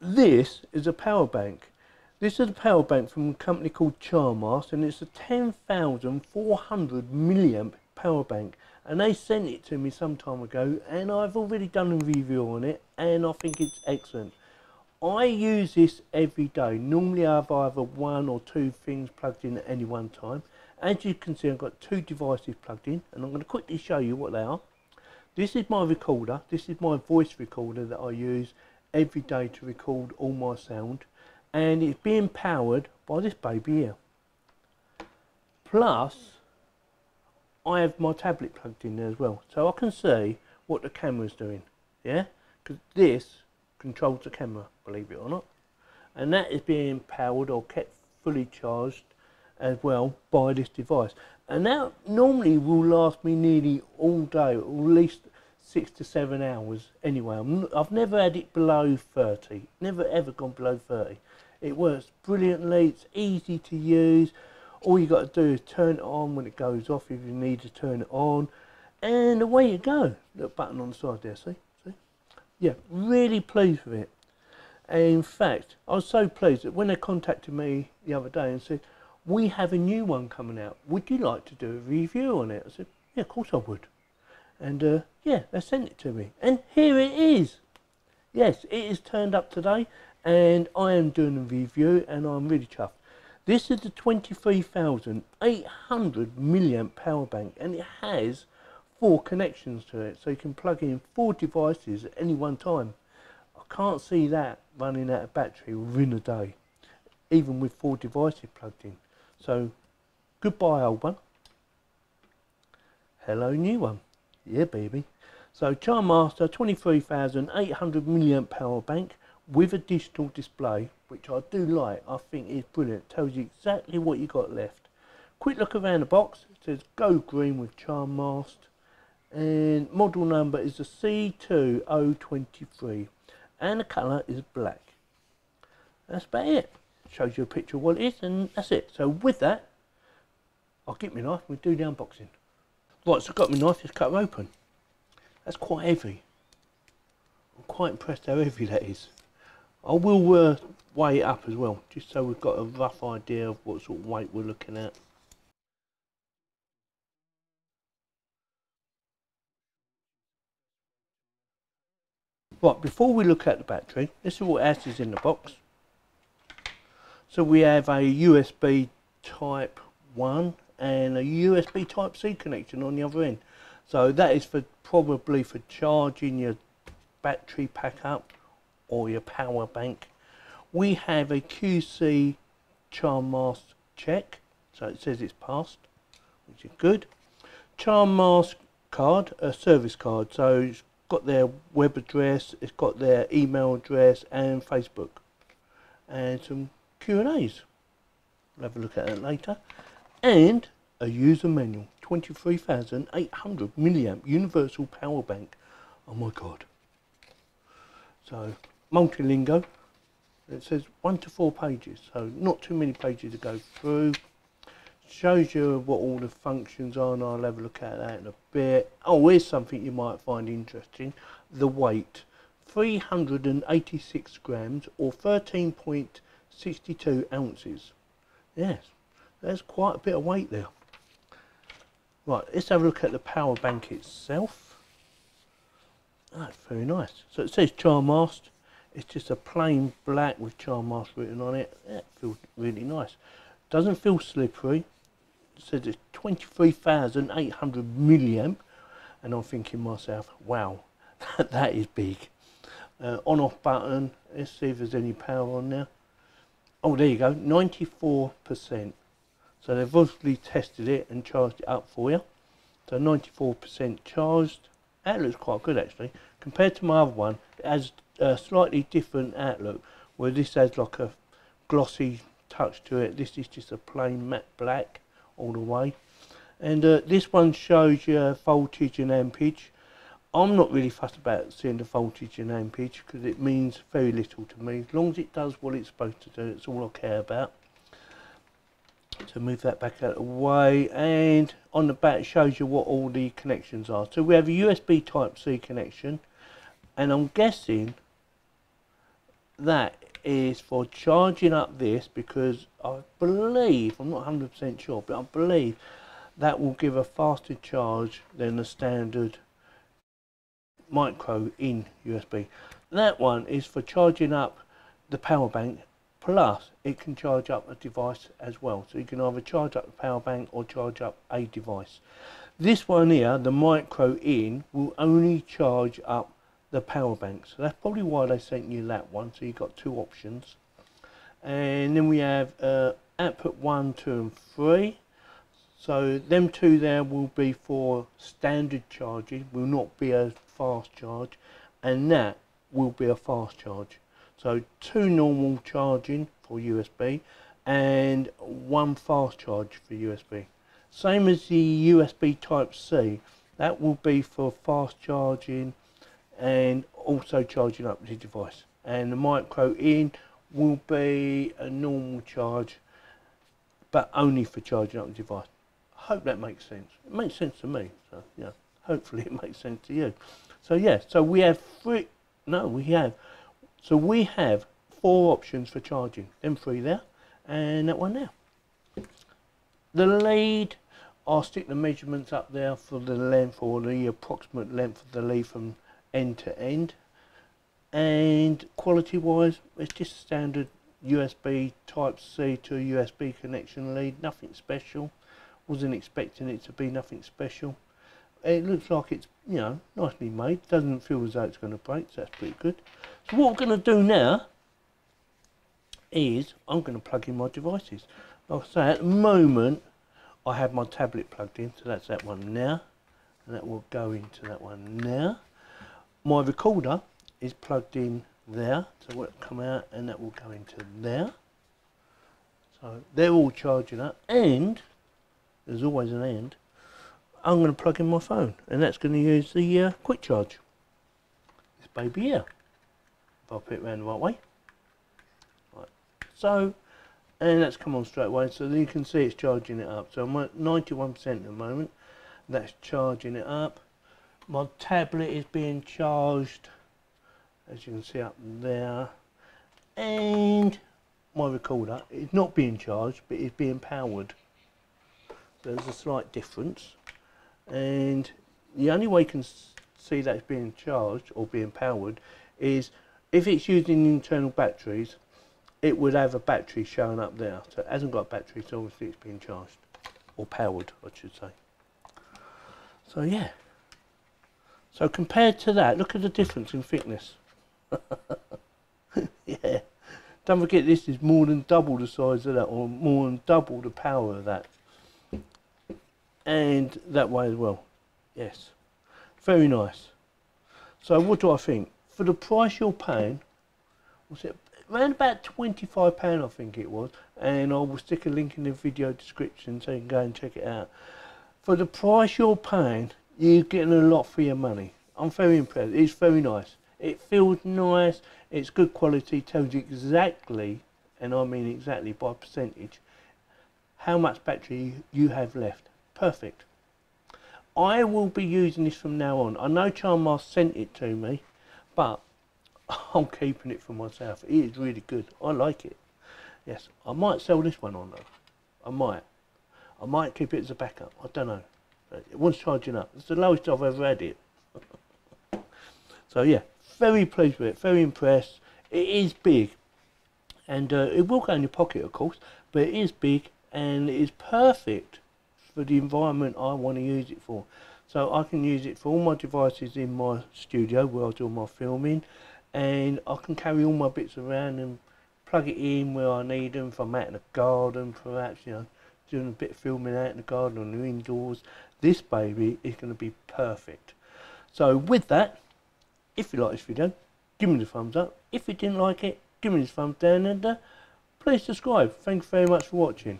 This is a power bank. This is a power bank from a company called Charmast, and it's a 10,400 milliamp power bank. And they sent it to me some time ago, and I've already done a review on it, and I think it's excellent. I use this every day. Normally I have either one or two things plugged in at any one time. As you can see, I've got two devices plugged in, and I'm going to quickly show you what they are. This is my recorder. This is my voice recorder that I use every day to record all my sound, and it's being powered by this baby here. Plus, I have my tablet plugged in there as well, so I can see what the camera's doing. Yeah, because this controls the camera, believe it or not, and that is being powered or kept fully charged as well by this device. And that normally will last me nearly all day, or at least 6 to 7 hours anyway. I've never had it below 30, never ever gone below 30. It works brilliantly, it's easy to use. All you got to do is turn it on when it goes off if you need to turn it on, and away you go. Little button on the side there, see? Yeah, really pleased with it. And in fact, I was so pleased that when they contacted me the other day and said, we have a new one coming out, would you like to do a review on it? I said, yeah, of course I would. And yeah, they sent it to me, and here it is. Yes, it is turned up today, and I am doing a review, and I'm really chuffed. This is the 23,800 milliamp power bank, and it has 4 connections to it, so you can plug in 4 devices at any one time. I can't see that running out of battery within a day, even with 4 devices plugged in. So goodbye old one, hello new one. Yeah baby. So Charmaster 23,800 milliamp power bank with a digital display, which I do like. I think is brilliant. Tells you exactly what you got left. Quick look around the box. It says go green with Charmast, and model number is the C2023, and the colour is black. That's about it. Shows you a picture of what it is, and that's it. So with that, I'll get my knife and we'll do the unboxing. Right, so I've got my knife, just cut her open. That's quite heavy. I'm quite impressed how heavy that is. I will weigh it up as well, just so we've got a rough idea of what sort of weight we're looking at. Right, before we look at the battery, this is what else is in the box. So we have a USB Type 1 and a USB Type C connection on the other end. So that is for probably for charging your battery pack up or your power bank. We have a QC Charmast check, so it says it's passed, which is good. Charmast card, a service card, so it's got their web address, it's got their email address and Facebook, and some Q&As. We'll have a look at that later. And a user manual, 23,800 milliamp universal power bank. Oh my god. So multilingo. It says 1 to 4 pages, so not too many pages to go through. Shows you what all the functions are, and I'll have a look at that in a bit. Oh, here's something you might find interesting. The weight, 386 grams or 13.62 ounces. Yes, there's quite a bit of weight there. Right, let's have a look at the power bank itself. That's very nice. So it says Charmast. It's just a plain black with Charmast written on it. That feels really nice. Doesn't feel slippery. It says it's 23,800 milliamp, and I'm thinking myself, wow, that is big. On off button. Let's see if there's any power on there. Oh, there you go, 94%. So they've obviously tested it and charged it up for you. So 94% charged. That looks quite good actually. Compared to my other one, it has a slightly different outlook, where this has like a glossy touch to it. This is just a plain matte black all the way. And this one shows you voltage and ampage. I'm not really fussed about seeing the voltage and ampage because it means very little to me. As long as it does what it's supposed to do, it's all I care about. So move that back out of the way, and on the back it shows you what all the connections are. So we have a USB Type C connection, and I'm guessing that is for charging up this, because I believe, I'm not 100% sure, but I believe that will give a faster charge than the standard micro in USB. That one is for charging up the power bank, plus it can charge up a device as well. So you can either charge up the power bank or charge up a device. This one here, the micro in, will only charge up the power bank. So that's probably why they sent you that one. So you've got two options. And then we have output 1, 2 and 3. So them two there will be for standard charging, will not be a fast charge, and that will be a fast charge. So 2 normal charging for USB and 1 fast charge for USB. Same as the USB Type C, that will be for fast charging and also charging up the device. And the micro in will be a normal charge, but only for charging up the device. I hope that makes sense. It makes sense to me, so yeah, hopefully it makes sense to you. So yeah, so we have we have 4 options for charging. Them 3 there, and that one there. The lead, I'll stick the measurements up there for the length, or the approximate length of the lead from end to end. And quality wise, it's just standard USB Type C to a USB connection lead, nothing special. Wasn't expecting it to be nothing special. It looks like it's, you know, nicely made. Doesn't feel as though it's going to break, so that's pretty good. So what we're going to do now is I'm going to plug in my devices. Like I say, at the moment I have my tablet plugged in, so that's that one now, and that will go into that one now. My recorder is plugged in there, so it will come out and that will go into there. So they're all charging up, and there's always an end. I'm going to plug in my phone, and that's going to use the quick charge. This baby here. If I put it around the right way. Right. So, and that's come on straight away, so you can see it's charging it up. So I'm at 91% at the moment. That's charging it up. My tablet is being charged, as you can see up there. And my recorder is not being charged, but it's being powered. There's a slight difference, and the only way you can see that it's being charged or being powered is if it's using internal batteries, it would have a battery showing up there. So it hasn't got a battery, so obviously it's being charged or powered, I should say. So yeah, so compared to that, look at the difference in thickness. Yeah, don't forget this is more than double the size of that, or more than double the power of that. And that way as well. Yes, very nice. So what do I think? For the price you're paying, was it around about £25 I think it was, and I will stick a link in the video description so you can go and check it out. For the price you're paying, you're getting a lot for your money. I'm very impressed. It's very nice. It feels nice, it's good quality, tells you exactly, and I mean exactly by percentage, how much battery you have left. Perfect. I will be using this from now on. I know Charmar sent it to me, but I'm keeping it for myself. It is really good. I like it. Yes, I might sell this one on though. I might keep it as a backup. I don't know. It was charging up. It's the lowest I've ever had it. So yeah, very pleased with it. Very impressed. It is big, and it will go in your pocket, of course, but it is big and it is perfect for the environment I want to use it for. So I can use it for all my devices in my studio where I do my filming, and I can carry all my bits around and plug it in where I need them. If I'm out in the garden, perhaps, you know, doing a bit of filming out in the garden or the indoors, this baby is going to be perfect. So with that, if you like this video, give me the thumbs up. If you didn't like it, give me the thumbs down, and please subscribe. Thank you very much for watching.